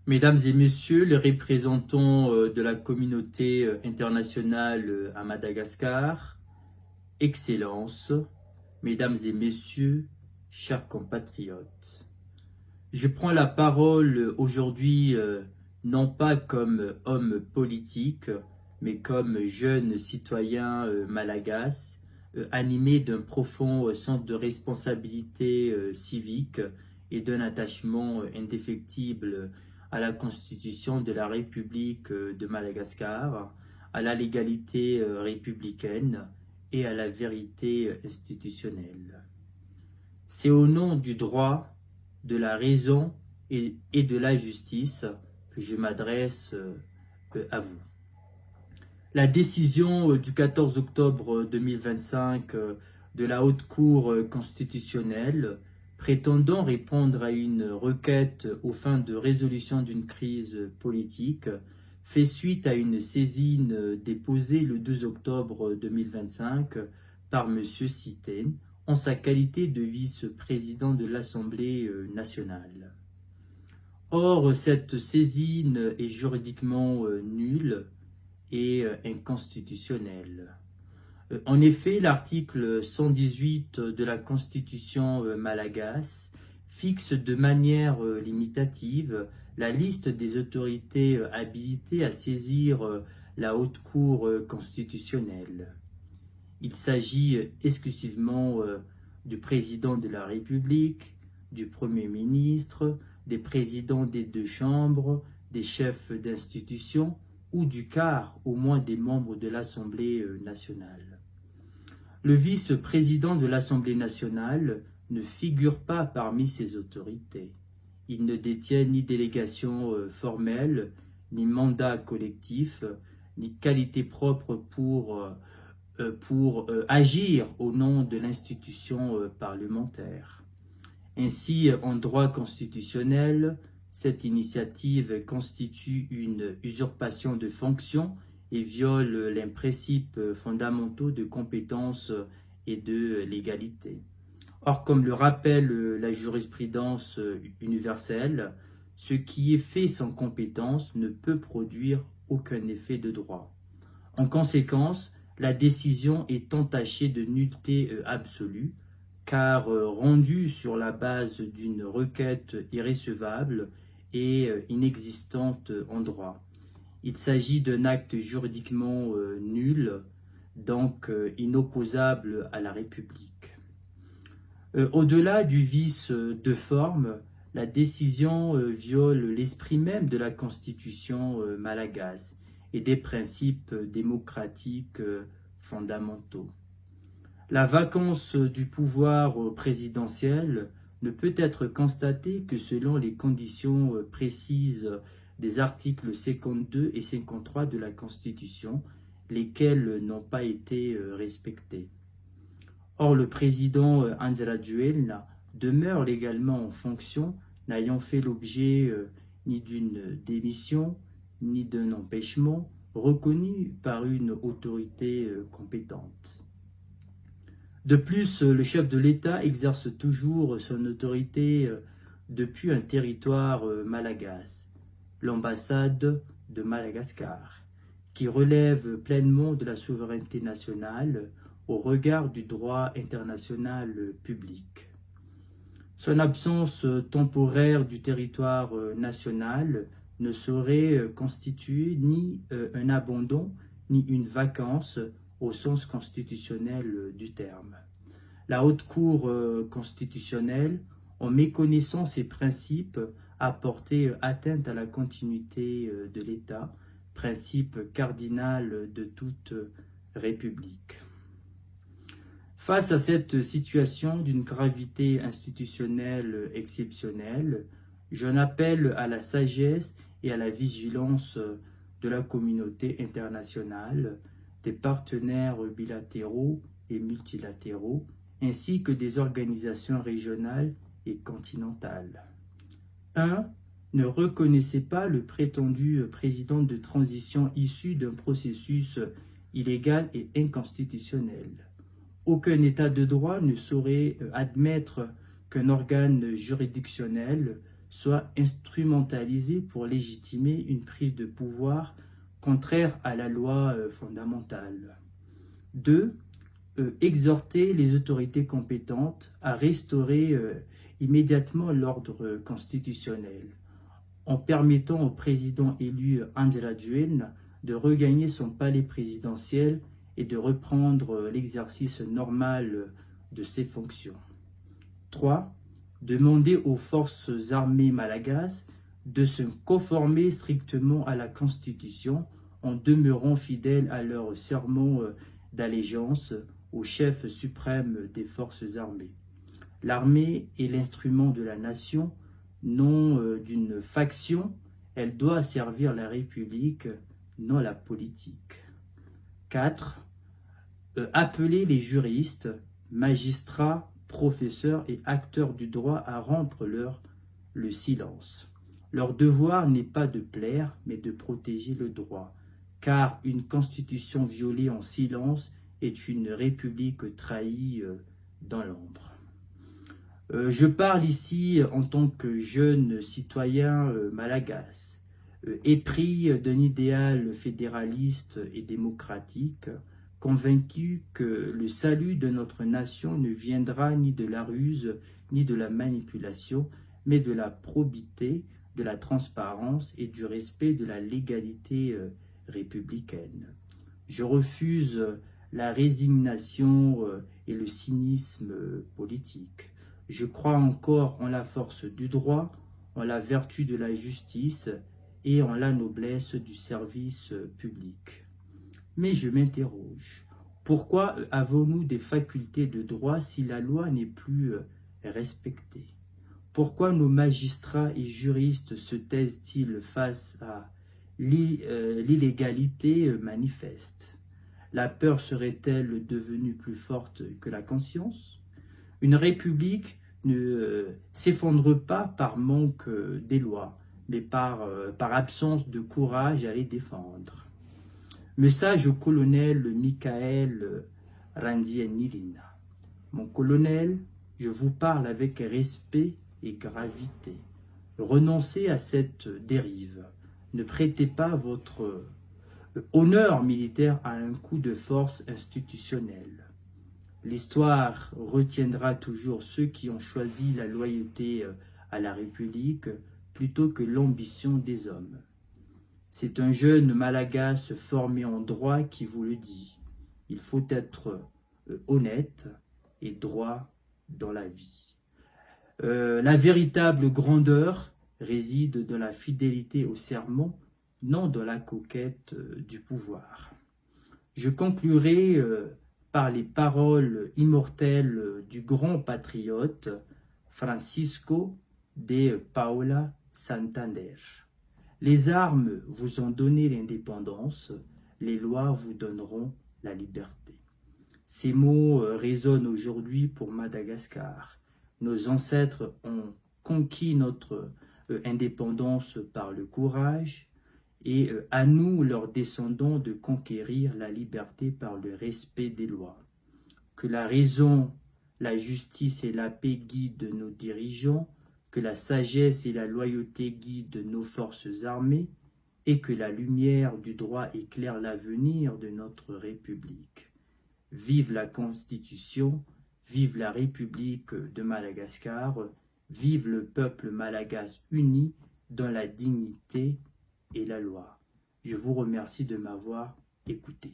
Mesdames et messieurs, les représentants de la communauté internationale à Madagascar, Excellences, Mesdames et messieurs, chers compatriotes, je prends la parole aujourd'hui non pas comme homme politique, mais comme jeune citoyen malagasy, animé d'un profond sens de responsabilité civique et d'un attachement indéfectible à la Constitution de la République de Madagascar, à la légalité républicaine et à la vérité institutionnelle. C'est au nom du droit, de la raison et de la justice que je m'adresse à vous. La décision du 14 octobre 2025 de la Haute Cour constitutionnelle prétendant répondre à une requête aux fins de résolution d'une crise politique fait suite à une saisine déposée le 2 octobre 2025 par M. Siten en sa qualité de vice-président de l'Assemblée nationale. Or, cette saisine est juridiquement nulle et inconstitutionnelle. En effet, l'article 118 de la Constitution malagasy fixe de manière limitative la liste des autorités habilitées à saisir la Haute Cour constitutionnelle. Il s'agit exclusivement du président de la République, du Premier ministre, des présidents des deux chambres, des chefs d'institution ou du quart au moins des membres de l'Assemblée nationale. Le vice-président de l'Assemblée nationale ne figure pas parmi ces autorités. Il ne détient ni délégation formelle, ni mandat collectif, ni qualité propre pour agir au nom de l'institution parlementaire. Ainsi, en droit constitutionnel, cette initiative constitue une usurpation de fonction et viole les principes fondamentaux de compétence et de légalité. Or, comme le rappelle la jurisprudence universelle, ce qui est fait sans compétence ne peut produire aucun effet de droit. En conséquence, la décision est entachée de nullité absolue, car rendue sur la base d'une requête irrécevable et inexistante en droit. Il s'agit d'un acte juridiquement nul, donc inopposable à la République. Au-delà du vice de forme, la décision viole l'esprit même de la Constitution malagasy et des principes démocratiques fondamentaux. La vacance du pouvoir présidentiel ne peut être constatée que selon les conditions précises des articles 52 et 53 de la Constitution, lesquels n'ont pas été respectés. Or, le président Andry Rajoelina demeure légalement en fonction, n'ayant fait l'objet ni d'une démission, ni d'un empêchement reconnu par une autorité compétente. De plus, le chef de l'État exerce toujours son autorité depuis un territoire malagasy, l'ambassade de Madagascar, qui relève pleinement de la souveraineté nationale au regard du droit international public. Son absence temporaire du territoire national ne saurait constituer ni un abandon ni une vacance au sens constitutionnel du terme. La Haute Cour constitutionnelle, en méconnaissant ces principes, a porté atteinte à la continuité de l'État, principe cardinal de toute république. Face à cette situation d'une gravité institutionnelle exceptionnelle, j'en appelle à la sagesse et à la vigilance de la communauté internationale, des partenaires bilatéraux et multilatéraux, ainsi que des organisations régionales et continentales. 1. Ne reconnaissez pas le prétendu président de transition issu d'un processus illégal et inconstitutionnel. Aucun État de droit ne saurait admettre qu'un organe juridictionnel soit instrumentalisée pour légitimer une prise de pouvoir contraire à la loi fondamentale. 2. Exhorter les autorités compétentes à restaurer immédiatement l'ordre constitutionnel en permettant au président élu Angela Duene de regagner son palais présidentiel et de reprendre l'exercice normal de ses fonctions. 3. Demander aux forces armées malagasy de se conformer strictement à la Constitution en demeurant fidèles à leur serment d'allégeance au chef suprême des forces armées. L'armée est l'instrument de la nation, non d'une faction. Elle doit servir la République, non la politique. 4. Appeler les juristes, magistrats, professeurs et acteurs du droit à rompre le silence. Leur devoir n'est pas de plaire, mais de protéger le droit, car une constitution violée en silence est une république trahie dans l'ombre. Je parle ici en tant que jeune citoyen malagasy, épris d'un idéal fédéraliste et démocratique, convaincu que le salut de notre nation ne viendra ni de la ruse, ni de la manipulation, mais de la probité, de la transparence et du respect de la légalité républicaine. Je refuse la résignation et le cynisme politique. Je crois encore en la force du droit, en la vertu de la justice et en la noblesse du service public. Mais je m'interroge, pourquoi avons-nous des facultés de droit si la loi n'est plus respectée? Pourquoi nos magistrats et juristes se taisent-ils face à l'illégalité manifeste? La peur serait-elle devenue plus forte que la conscience? Une république ne s'effondre pas par manque des lois, mais par absence de courage à les défendre. Message au colonel Michael Randienilina. Mon colonel, je vous parle avec respect et gravité. Renoncez à cette dérive. Ne prêtez pas votre honneur militaire à un coup de force institutionnelle. L'histoire retiendra toujours ceux qui ont choisi la loyauté à la République plutôt que l'ambition des hommes. C'est un jeune malagasy formé en droit qui vous le dit. Il faut être honnête et droit dans la vie. La véritable grandeur réside dans la fidélité au serment, non dans la conquête du pouvoir. Je conclurai par les paroles immortelles du grand patriote Francisco de Paula Santander. Les armes vous ont donné l'indépendance, les lois vous donneront la liberté. Ces mots résonnent aujourd'hui pour Madagascar. Nos ancêtres ont conquis notre indépendance par le courage, et à nous, leurs descendants, de conquérir la liberté par le respect des lois. Que la raison, la justice et la paix guident nos dirigeants, que la sagesse et la loyauté guident nos forces armées, et que la lumière du droit éclaire l'avenir de notre République. Vive la Constitution, vive la République de Madagascar, vive le peuple malagasy uni dans la dignité et la loi. Je vous remercie de m'avoir écouté.